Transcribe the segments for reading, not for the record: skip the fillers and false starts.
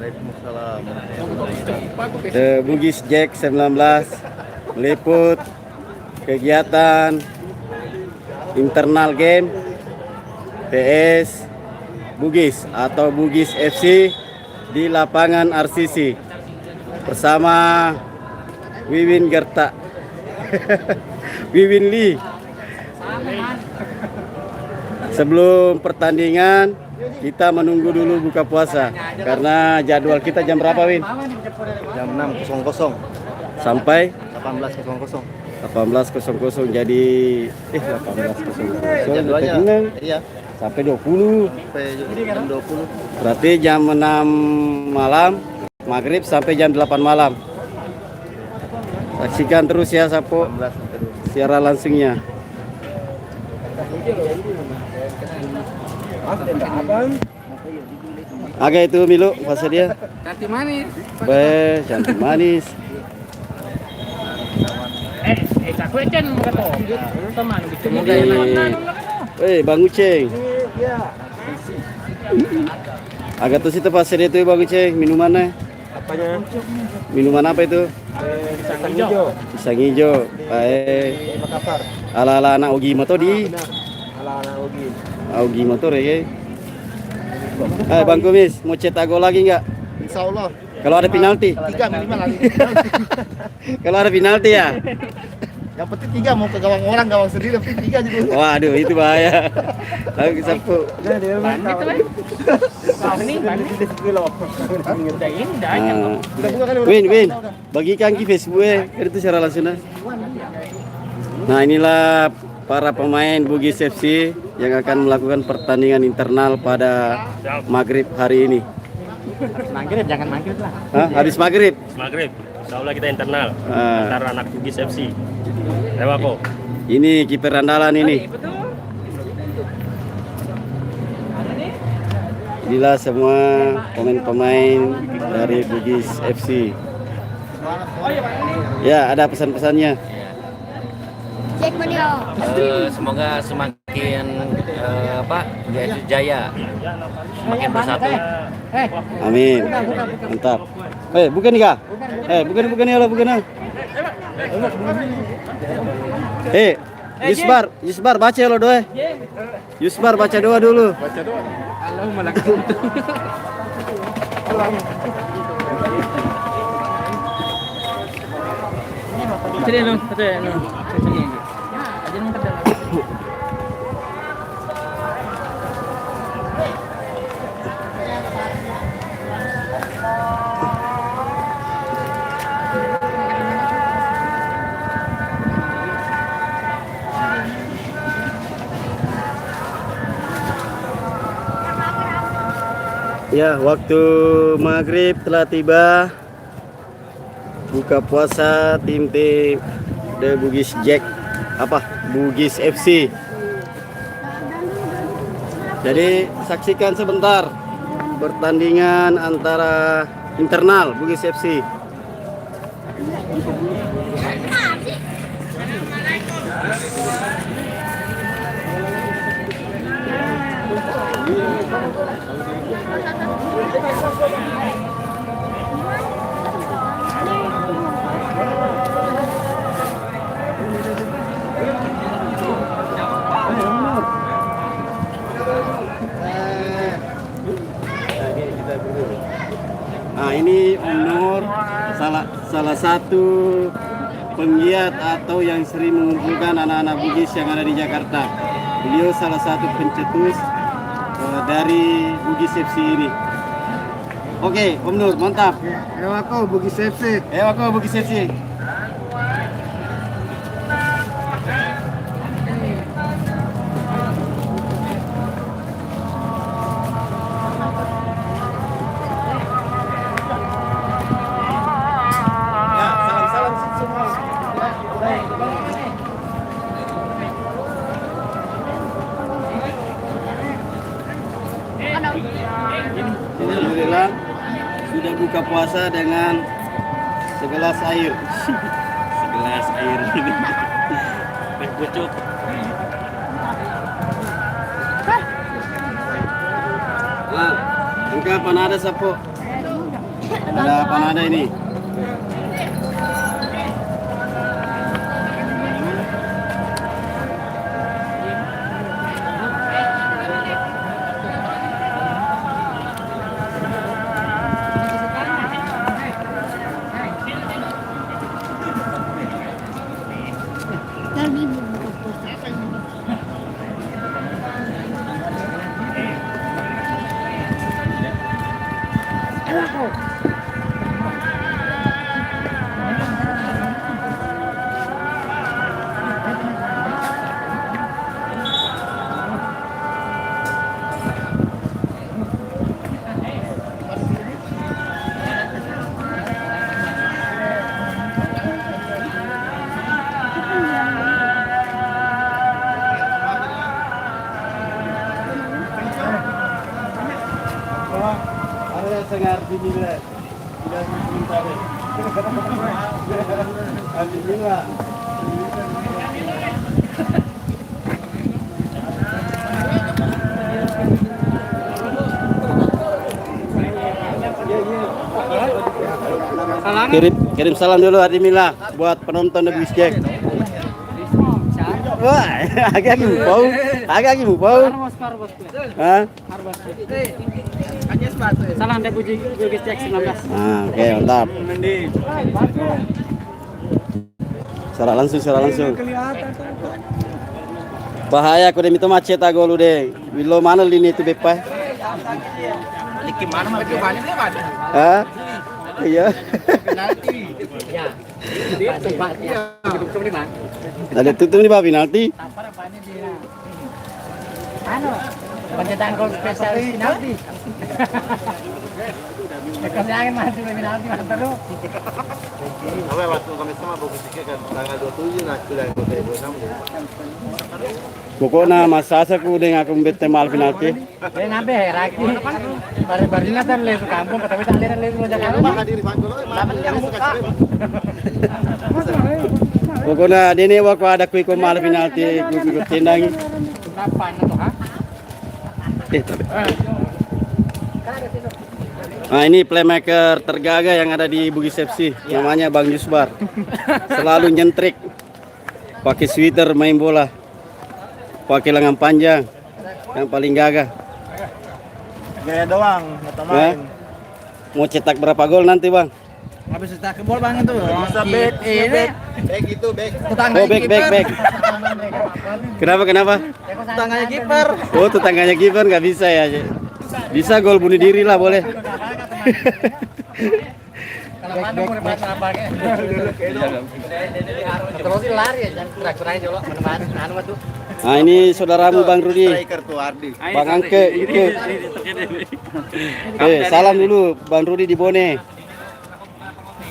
Waalaikumsalam. The Bugis Jack 19 meliput kegiatan internal game PS Bugis atau Bugis FC di lapangan RCC bersama Wiwin Gerta, Wiwin Lee. Sebelum pertandingan kita menunggu dulu buka puasa karena jadwal kita jam berapa, Win? Jam 6.00 Sampai 18.00. 18.00 jadi 18.00 Jadwalnya iya sampai 20 sampai jam 20. berarti jam 6 malam maghrib sampai jam 8 malam. Saksikan terus ya Sapo 18 sampai 20. siaran langsungnya. Aga itu Milo fase dia. Cantik manis. Cantik manis. Cakuecan kata. Teman Bang Uceng. Agak tuh situ fase dia tuh Bang Uceng, minumannya. Apanya? Minuman apa itu? pisang hijau. Pisang hijau. Makassar. Ala-ala anak Ogi motor di. Ala-ala Ogi. Ogi motor ya. Bang Kumis, mau cetak gol lagi nggak? Insya Allah. Kalau ada penalti? 3 minimal lagi. Kalau ada penalti ya? Yang penting 3 mau ke gawang orang, gawang sendiri, yang penting 3 aja dulu. Waduh, itu bahaya. Lalu Sapu. Win, bagikan ke Facebook itu secara langsung. Nah, inilah para pemain Bugis FC yang akan melakukan pertandingan internal pada maghrib hari ini. Maghrib jangan maghrib lah. Habis maghrib? Maghrib, insya Allah kita internal Ah. antara anak Bugis FC. Lewako. Ini kiper andalan ini. Inilah semua pemain-pemain dari Bugis FC. Ya, ada pesan-pesannya. Semoga semakin jaya, semakin bersatu. Amin. Mantap. Bukan kah? Bukan ya, bukan. Yusbar baca lo doa. Yusbar baca doa dulu. Ya, waktu maghrib telah tiba. Buka puasa tim The Bugis Jack Bugis FC. Jadi saksikan sebentar pertandingan antara internal Bugis FC. Nah, ini Om Nur, salah satu penggiat atau yang sering mengumpulkan anak-anak Bugis yang ada di Jakarta. Beliau salah satu pencetus dari Bugis FC ini. Oke, Om Nur, mantap. Ewako Bugis FC. Bugis FC. Alhamdulillah sudah buka puasa dengan segelas air. Segelas air ini. Teh pucuk. Nah, engkau panada Sapo. Ada panada ini. Ada sangar di Milan. Tidak minta deh. Alhamdulillah. Kirim salam dulu Adimila buat penonton The Bugis Jack. Wah, agak gimana bau? Hah? Salam dari Bugis Jack 19. Oke, mantap. Secara langsung. Bahaya aku demi itu macet aku lu deh. Bilo mana lini itu bepa? Dikit mana malah ke banyak lebat. Hah? Iya. Ada tutup nih Pak penalti. Pencetak gol spesialis penalti. Kekanyangan masuk penalti mantap lu. Apa waktu kami sama Bugis kan tanggal 27 nak sudah Pokoknya masa aku dengan aku bete mal penalti. Nabe raki. Baru-baru ingatan le ke kampung tapi tak lihat le ke Jakarta. maka diri Pak Dolo yang buka. Pokoknya dini waktu ada kui mal penalti kui tendang. Kenapa itu ha? Tapi. Nah ini playmaker tergagah yang ada di Bugis FC, namanya Bang Yusbar. Selalu nyentrik, pakai sweater main bola, pakai lengan panjang, yang paling gagah. Gaya doang, mata main. Mau cetak berapa gol nanti Bang? Habis cetak gol Bang itu. Bisa back, back itu back. Oh back. Kenapa? Tangannya kiper. Oh tetangganya kiper nggak bisa ya? Bisa gol bunuh diri lah boleh. Kalau mana mau baca apa ke? Terus lari ya, jangan gerak-gerak aja lo. Mana tuh? Nah ini saudaramu Bang Rudi, Striker tuh Ardi. Bang Angke. Salam dulu Bang Rudi di Bone.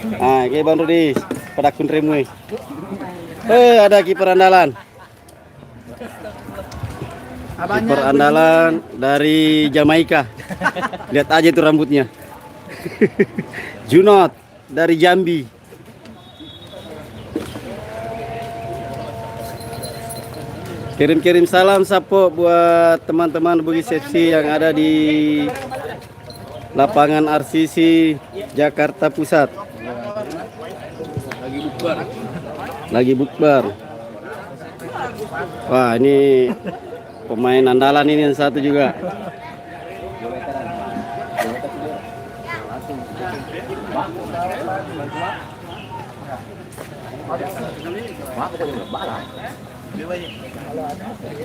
Nah, kayak Bang Rudi, pedakun remui. Ada kiper andalan. Kiper andalan dari Jamaika. Lihat aja itu rambutnya. Junot dari Jambi. Kirim-kirim salam sapo buat teman-teman Bugis FC yang ada di lapangan RCC Jakarta Pusat. Lagi bukber. Wah, ini pemain andalan ini yang satu juga.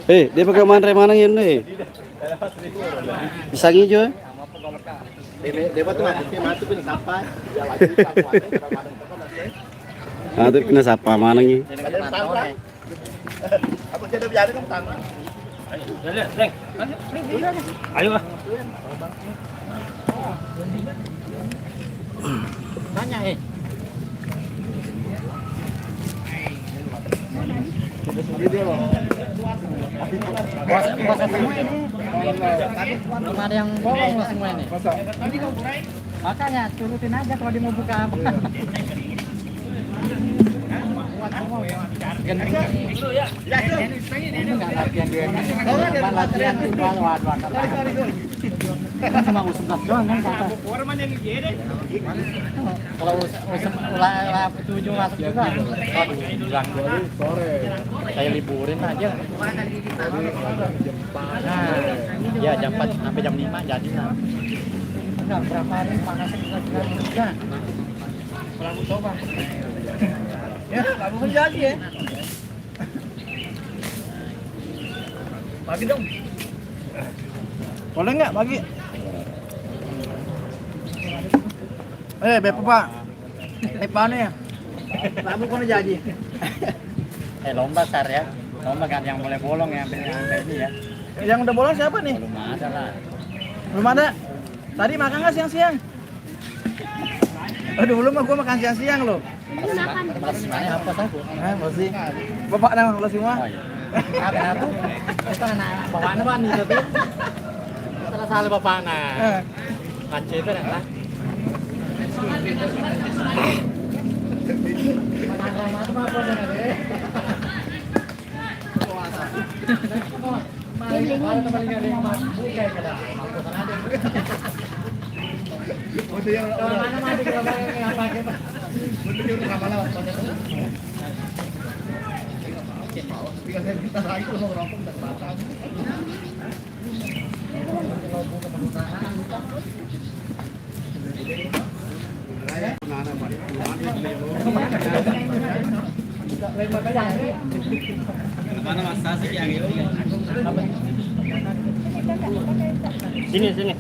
Dia pakai mana yang ini? Pisang hijau. Dewa tuh mati pun sampai. Nah, itu kena siapa mana nih? Aku jadi biar kamu tahu. Ayo lah. Tanya Puasa semua ini. Belum ada yang bolong semua ini. Makanya turutin aja kalau dia mau buka apa. Enggak latihan dia. Latihan Kan cuma U11 doang kan kata. Kalau U7 masuk juga. Aduh, bilang dulu sore. Saya liburin aja. Nah, ya jam 4 sampai jam 5 jadi lah. Enggak berapa hari panasnya juga. Kalau coba. Ya, kamu menjadi ya. Bagi dong. Boleh nggak bagi? Bepo Pak. Nih. Kamu kok jadi? Lomba Sar ya. Lomba kan yang boleh bolong ya sampai ini ya. Yang udah bolong siapa nih? Belum ada lah. Belum ada. Tadi makan nggak siang-siang? Aduh, belum mah gua makan siang-siang loh. Masih apa aku? Masih. Bapak nama lo semua? Oh, iya. Apa tuh? Itu anak bapaknya ban itu tuh. Salah bapaknya. Kaca itu lah. Sini.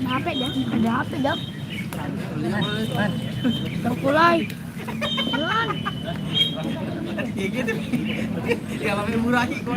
HP dah, ada HP dah. Terkulai. Jalan. Ya gitu. Kalau murah lagi kok.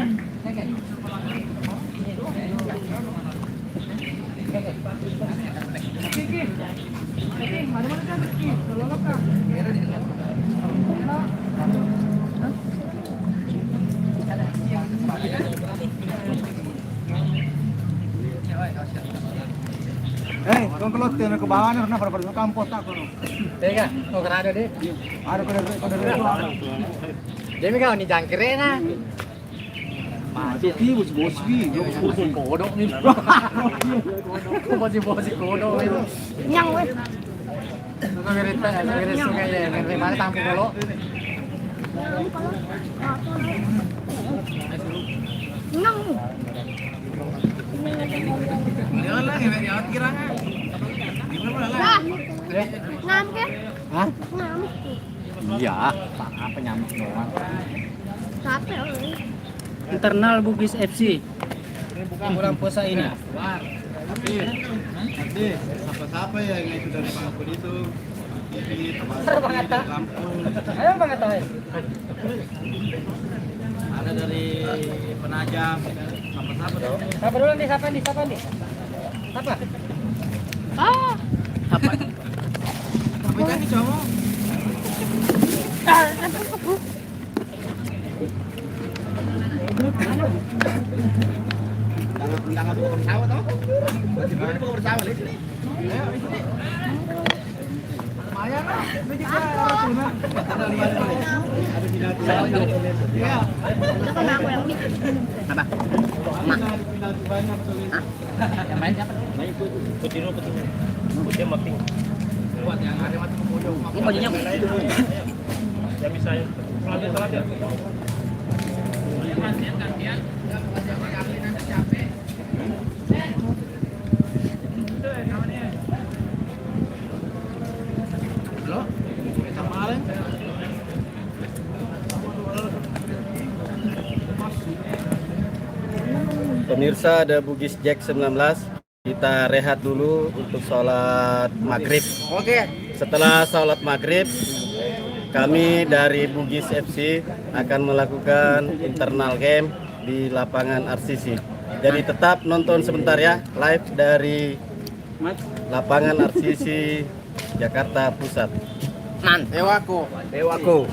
Kung kelot tiyan ke bawah na para para kampus ako no. Teka, o kanado di. Ano ko na. Demi ka ni jangkire na. Masih bos kodok nih. Bos kodok itu. Nyang weh. Ngerit sungai ya, ngerit mana tampung dulu. Nyang. Jangan lah, jangan kiranya. Lah. Ngamuk ya? Hah? Ngamuk. Iya, apa nyamuk doang. Capek loh. Internal Bugis FC. Ini bukan bulan puasa ini. Nanti siapa-siapa yang itu dari Bangkok itu ini termasuk kampung. Ayo Bang Atta. Ada dari Penajam, siapa-siapa dong. Siapa dulu nih? Siapa nih? Siapa? Ah. Apa jadi cowok? Jangan buka bersama toh. Bagaimana buka bersama di sini? Ayo di sini. Lumayan lah. Ini juga Tuna. Ada binatang. Iya. Itu sama aku yang bikin. Apa? Binatang banyak tuh. Yang main siapa? Main putih mapping. Buat yang ada mati bodoh. Ini bajunya Ya bisa ya. Salat ya. Halo? Kita maling. Pemirsa, ada Bugis Jack 19. Kita rehat dulu untuk sholat maghrib. Oke. Setelah sholat maghrib, kami dari Bugis FC akan melakukan internal game di lapangan RCC. Jadi tetap nonton sebentar ya, live dari lapangan RCC Jakarta Pusat. Nan, Ewako. Ewako.